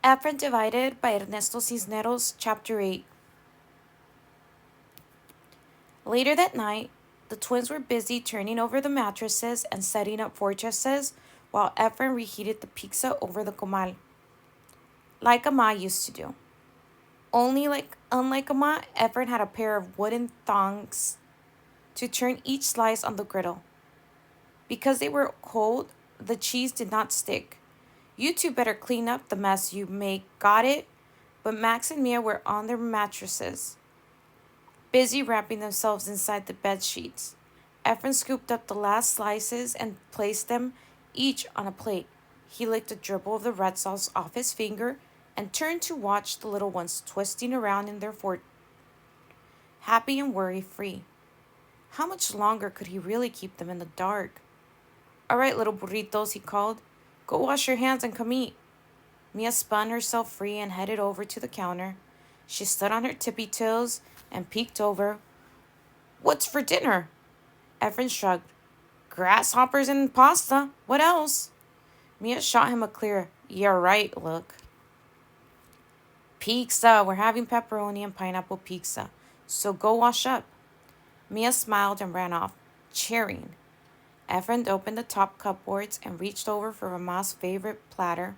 Efren Divided by Ernesto Cisneros, Chapter 8. Later that night, the twins were busy turning over the mattresses and setting up fortresses while Efren reheated the pizza over the comal, like Amma used to do. Unlike Amma, Efren had a pair of wooden thongs to turn each slice on the griddle. Because they were cold, the cheese did not stick. You two better clean up the mess you make, got it? But Max and Mia were on their mattresses, busy wrapping themselves inside the bed sheets. Efren scooped up the last slices and placed them each on a plate. He licked a dribble of the red sauce off his finger and turned to watch the little ones twisting around in their fort, happy and worry-free. How much longer could he really keep them in the dark? All right, little burritos, he called. Go wash your hands and come eat. Mia spun herself free and headed over to the counter. She stood on her tippy toes and peeked over. What's for dinner? Efren shrugged. Grasshoppers and pasta. What else? Mia shot him a clear, "You're right" look. Pizza. We're having pepperoni and pineapple pizza. So go wash up. Mia smiled and ran off, cheering. Efren opened the top cupboards and reached over for Rama's favorite platter.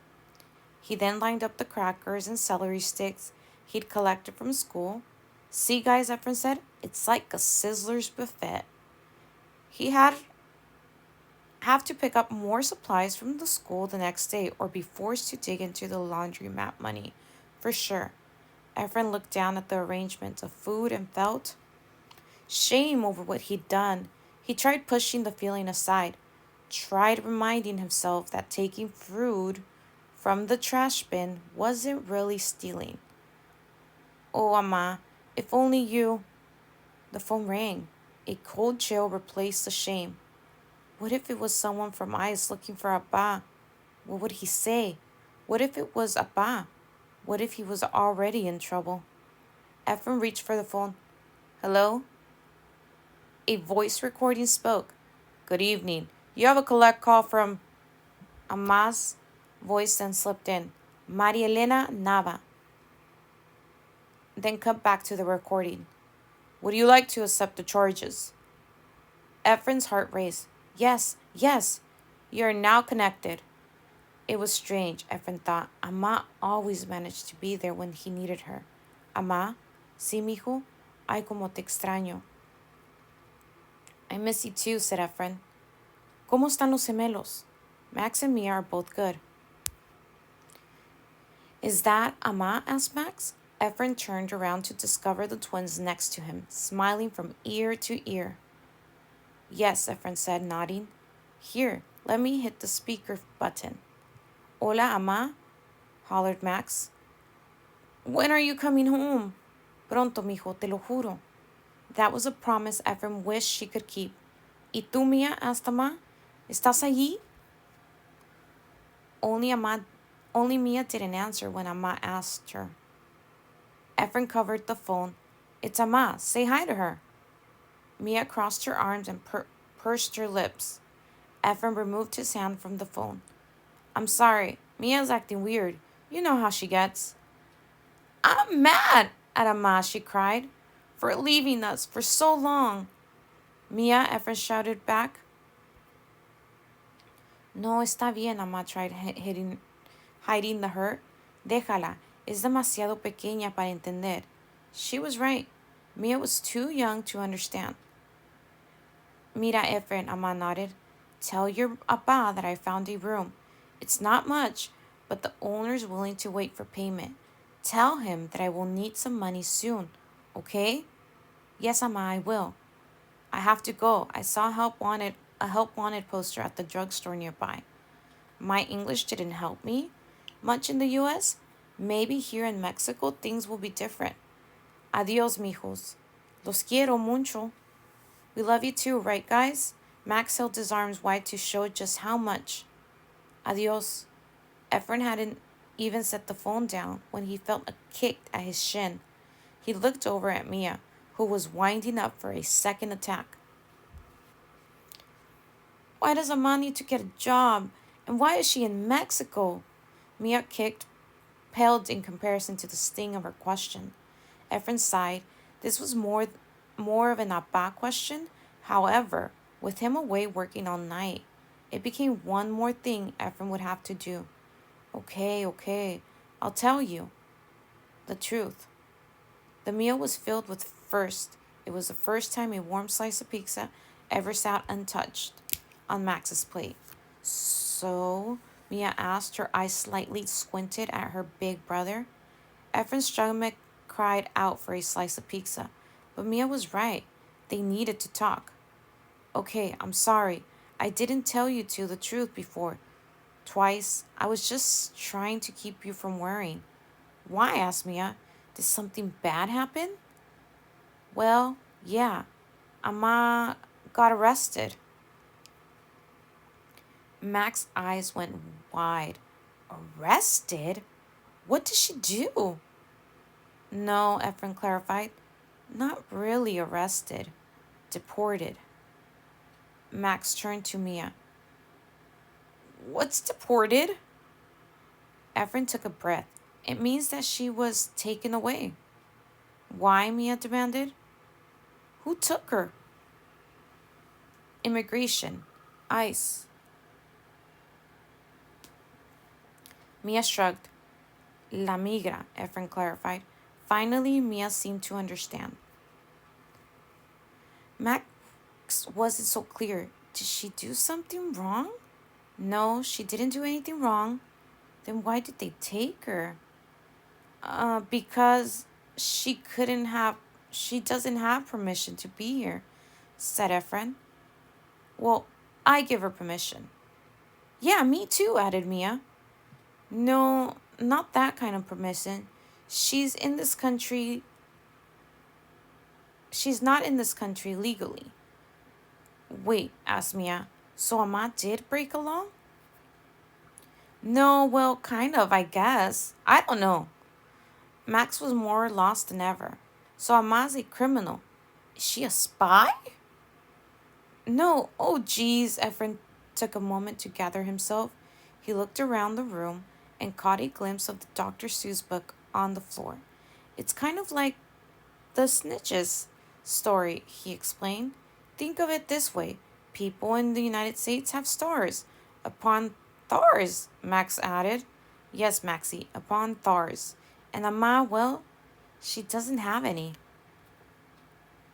He then lined up the crackers and celery sticks he'd collected from school. See, guys, Efren said, it's like a Sizzler's buffet. He had have to pick up more supplies from the school the next day or be forced to dig into the laundromat money, for sure. Efren looked down at the arrangement of food and felt shame over what he'd done. He tried pushing the feeling aside, tried reminding himself that taking food from the trash bin wasn't really stealing. Oh, Amma, if only you. The phone rang. A cold chill replaced the shame. What if it was someone from ICE looking for Abba? What would he say? What if it was Abba? What if he was already in trouble? Efren reached for the phone. Hello? A voice recording spoke. Good evening. You have a collect call from Amma's voice then slipped in. Maria Elena Nava. Then cut back to the recording. Would you like to accept the charges? Efren's heart raced. Yes, yes. You are now connected. It was strange, Efren thought. Amma always managed to be there when he needed her. Amma, sí, mijo. Ay, como te extraño. I miss you too, said Efren. ¿Cómo están los gemelos? Max and Mia are both good. Is that Amma? Asked Max. Efren turned around to discover the twins next to him, smiling from ear to ear. Yes, Efren said, nodding. Here, let me hit the speaker button. Hola, Amma, hollered Max. When are you coming home? Pronto, mijo, te lo juro. That was a promise Efren wished she could keep. ¿Y tú, Mia? Asked Amma. ¿Estás allí? Only Mia didn't answer when Amma asked her. Efren covered the phone. It's Amma. Say hi to her. Mia crossed her arms and pursed her lips. Efren removed his hand from the phone. I'm sorry. Mia's acting weird. You know how she gets. I'm mad at Amma, she cried, for leaving us for so long. Mia, Efren shouted back. No, está bien, Amma tried hiding the hurt. Déjala. Es demasiado pequeña para entender. She was right. Mia was too young to understand. Mira, Efren, Amma nodded. Tell your Abba that I found a room. It's not much, but the owner's willing to wait for payment. Tell him that I will need some money soon, okay? Yes, Amma, I will. I have to go. I saw a help wanted poster at the drugstore nearby. My English didn't help me much in the U.S. Maybe here in Mexico things will be different. Adios, mijos. Los quiero mucho. We love you too, right, guys? Max held his arms wide to show just how much. Adios. Efren hadn't even set the phone down when he felt a kick at his shin. He looked over at Mia, who was winding up for a second attack. Why does Amma need to get a job? And why is she in Mexico? Mia kicked paled in comparison to the sting of her question. Efren sighed. This was more of an Abba question. However, with him away working all night, it became one more thing Efren would have to do. Okay, I'll tell you the truth. The meal was filled with first. It was the first time a warm slice of pizza ever sat untouched on Max's plate. So, Mia asked, her eyes slightly squinted at her big brother. Efren's stomach cried out for a slice of pizza, but Mia was right. They needed to talk. Okay, I'm sorry. I didn't tell you the truth before. Twice. I was just trying to keep you from worrying. Why? Asked Mia. Did something bad happen? Well, yeah. Amma got arrested. Max's eyes went wide. Arrested? What did she do? No, Efren clarified. Not really arrested. Deported. Max turned to Mia. What's deported? Efren took a breath. It means that she was taken away. Why? Mia demanded. Who took her? Immigration. ICE. Mia shrugged. La migra, Efren clarified. Finally, Mia seemed to understand. Max wasn't so clear. Did she do something wrong? No, she didn't do anything wrong. Then why did they take her? Because she doesn't have permission to be here, said Efren. Well, I give her permission. Yeah, me too, added Mia. No, not that kind of permission. She's in this country. She's not in this country legally. Wait, asked Mia. So Amma did break a law? No, well, kind of, I guess. I don't know. Max was more lost than ever. So Amma's a criminal. Is she a spy? No, oh geez, Efren took a moment to gather himself. He looked around the room and caught a glimpse of the Dr. Seuss book on the floor. It's kind of like the snitches story, he explained. Think of it this way. People in the United States have stars. Upon stars, Max added. Yes, Maxie, upon stars. And Amma, well, she doesn't have any.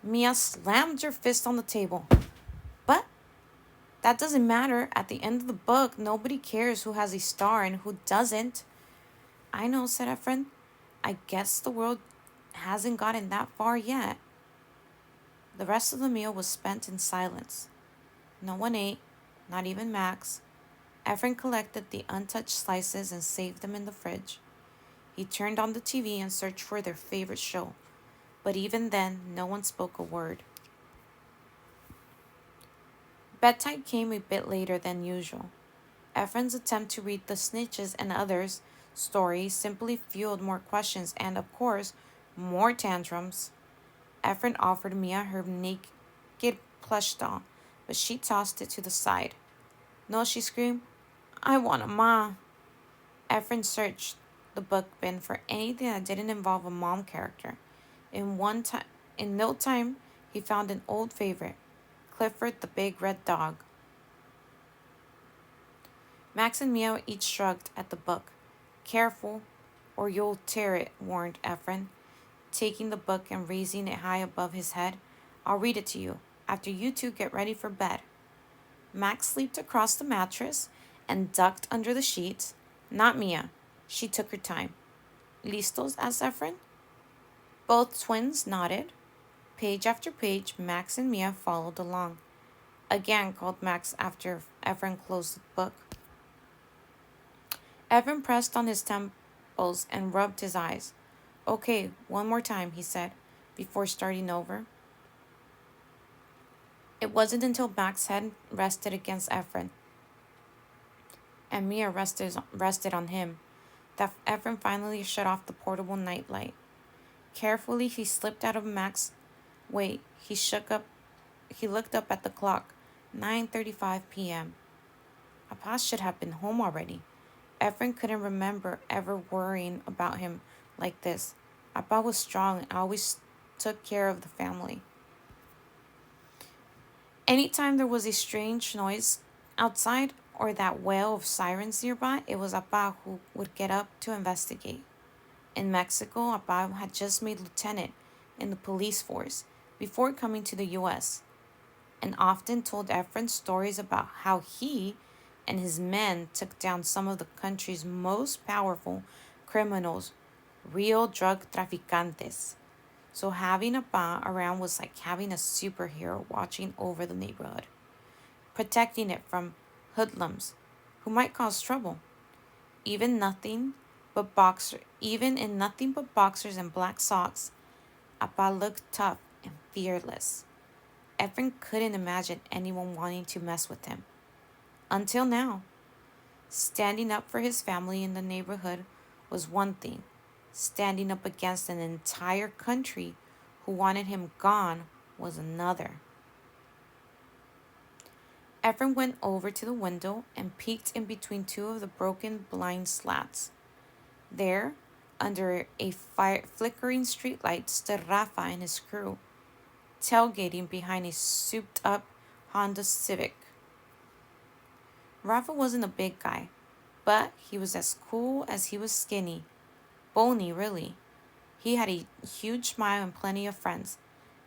Mia slammed her fist on the table. But that doesn't matter. At the end of the book, nobody cares who has a star and who doesn't. I know, said Efren. I guess the world hasn't gotten that far yet. The rest of the meal was spent in silence. No one ate, not even Max. Efren collected the untouched slices and saved them in the fridge. He turned on the TV and searched for their favorite show. But even then, no one spoke a word. Bedtime came a bit later than usual. Efren's attempt to read the Snitches and Others story simply fueled more questions and, of course, more tantrums. Efren offered Mia her naked plush doll, but she tossed it to the side. No, she screamed. I want Amma. Efren searched the book bin for anything that didn't involve a mom character. In no time, he found an old favorite, Clifford the Big Red Dog. Max and Mia each shrugged at the book. Careful, or you'll tear it, warned Efren, taking the book and raising it high above his head. I'll read it to you, after you two get ready for bed. Max leaped across the mattress and ducked under the sheets. Not Mia. She took her time. Listos? Asked Efren. Both twins nodded. Page after page, Max and Mia followed along. Again, called Max after Efren closed the book. Efren pressed on his temples and rubbed his eyes. Okay, one more time, he said, before starting over. It wasn't until Max's head rested against Efren and Mia rested on him that Efren finally shut off the portable nightlight. Carefully, he slipped out of Max's way. He looked up at the clock. 9:35 p.m. Appa should have been home already. Efren couldn't remember ever worrying about him like this. Appa was strong and always took care of the family. Anytime there was a strange noise outside or that wail of sirens nearby, it was Appa who would get up to investigate. In Mexico, Appa had just made lieutenant in the police force before coming to the US, and often told Efren stories about how he and his men took down some of the country's most powerful criminals, real drug traficantes. So having a ba around was like having a superhero watching over the neighborhood, protecting it from hoodlums who might cause trouble. Even nothing even in nothing but boxers and black socks, Appa looked tough and fearless. Efren couldn't imagine anyone wanting to mess with him. Until now, standing up for his family in the neighborhood was one thing. Standing up against an entire country who wanted him gone was another. Efren went over to the window and peeked in between two of the broken blind slats. There, under a flickering streetlight, stood Rafa and his crew, tailgating behind a souped-up Honda Civic. Rafa wasn't a big guy, but he was as cool as he was skinny. Bony, really. He had a huge smile and plenty of friends,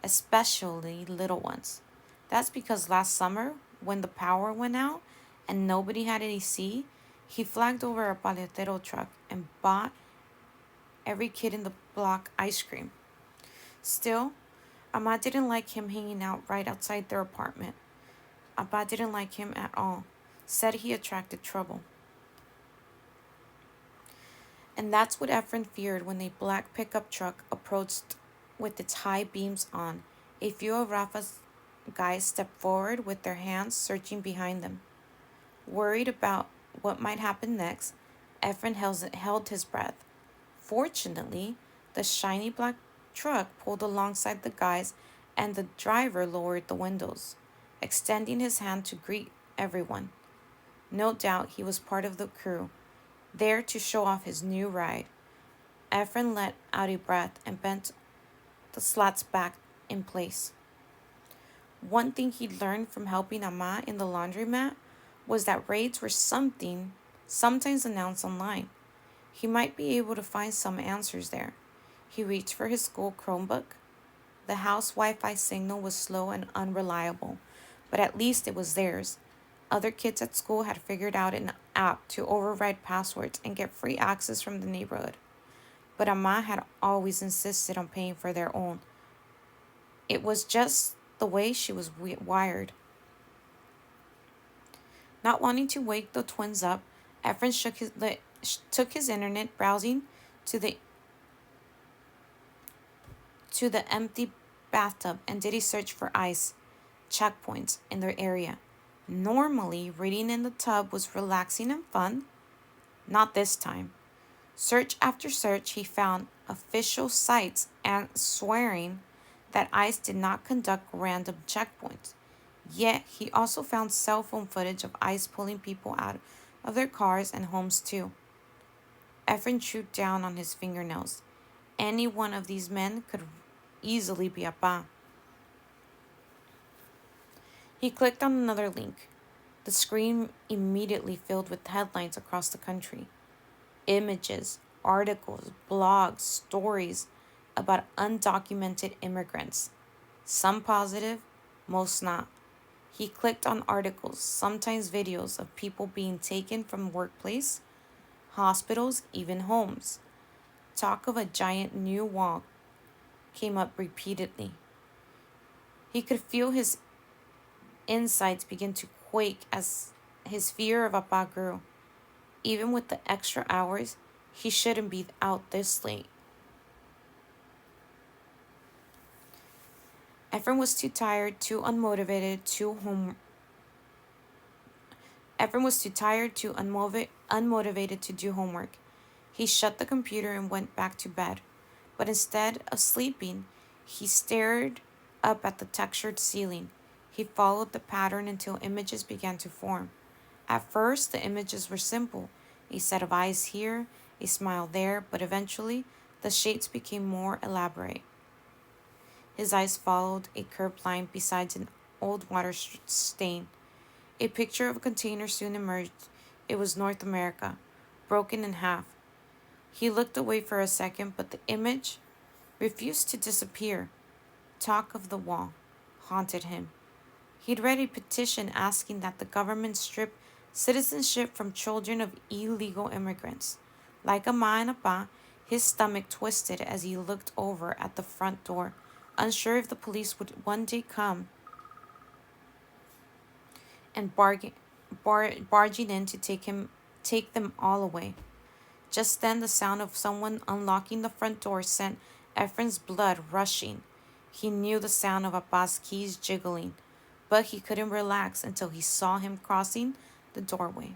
especially little ones. That's because last summer, when the power went out and nobody had any AC, he flagged over a paletero truck and bought every kid in the block ice cream. Still, Amma didn't like him hanging out right outside their apartment. Abba didn't like him at all, said he attracted trouble. And that's what Efren feared when a black pickup truck approached with its high beams on. A few of Rafa's guys stepped forward with their hands searching behind them. Worried about what might happen next, Efren held his breath. Fortunately, the shiny black truck pulled alongside the guys and the driver lowered the windows, extending his hand to greet everyone. No doubt he was part of the crew, there to show off his new ride. Efren let out a breath and bent the slats back in place. One thing he'd learned from helping Amma in the laundromat was that raids were sometimes announced online. He might be able to find some answers there. He reached for his school Chromebook. The house Wi-Fi signal was slow and unreliable, but at least it was theirs. Other kids at school had figured out an app to override passwords and get free access from the neighborhood. But Amma had always insisted on paying for their own. It was just the way she was wired. Not wanting to wake the twins up, Efren took his internet browsing to the empty bathtub and did a search for ICE checkpoints in their area. Normally, reading in the tub was relaxing and fun. Not this time. Search after search, he found official sites and swearing that ICE did not conduct random checkpoints. Yet, he also found cell phone footage of ICE pulling people out of their cars and homes too. Efren chewed down on his fingernails. Any one of these men could easily be Abba. He clicked on another link. The screen immediately filled with headlines across the country. Images, articles, blogs, stories about undocumented immigrants. Some positive, most not. He clicked on articles, sometimes videos of people being taken from workplace, hospitals, even homes. Talk of a giant new wall came up repeatedly. He could feel his insides begin to quake as his fear of Appa grew. Even with the extra hours, he shouldn't be out this late. Efren was too tired, too unmotivated, unmotivated to do homework. He shut the computer and went back to bed. But instead of sleeping, he stared up at the textured ceiling. He followed the pattern until images began to form. At first, the images were simple. a set of eyes here, a smile there, but eventually the shapes became more elaborate. His eyes followed a curved line beside an old water stain. A picture of a container soon emerged. It was North America, broken in half. He looked away for a second, but the image refused to disappear. Talk of the wall haunted him. He'd read a petition asking that the government strip citizenship from children of illegal immigrants. Like Amma and Abba, his stomach twisted as he looked over at the front door, unsure if the police would one day come and barging in to take them all away. Just then the sound of someone unlocking the front door sent Efren's blood rushing. He knew the sound of Abba's keys jiggling, but he couldn't relax until he saw him crossing the doorway.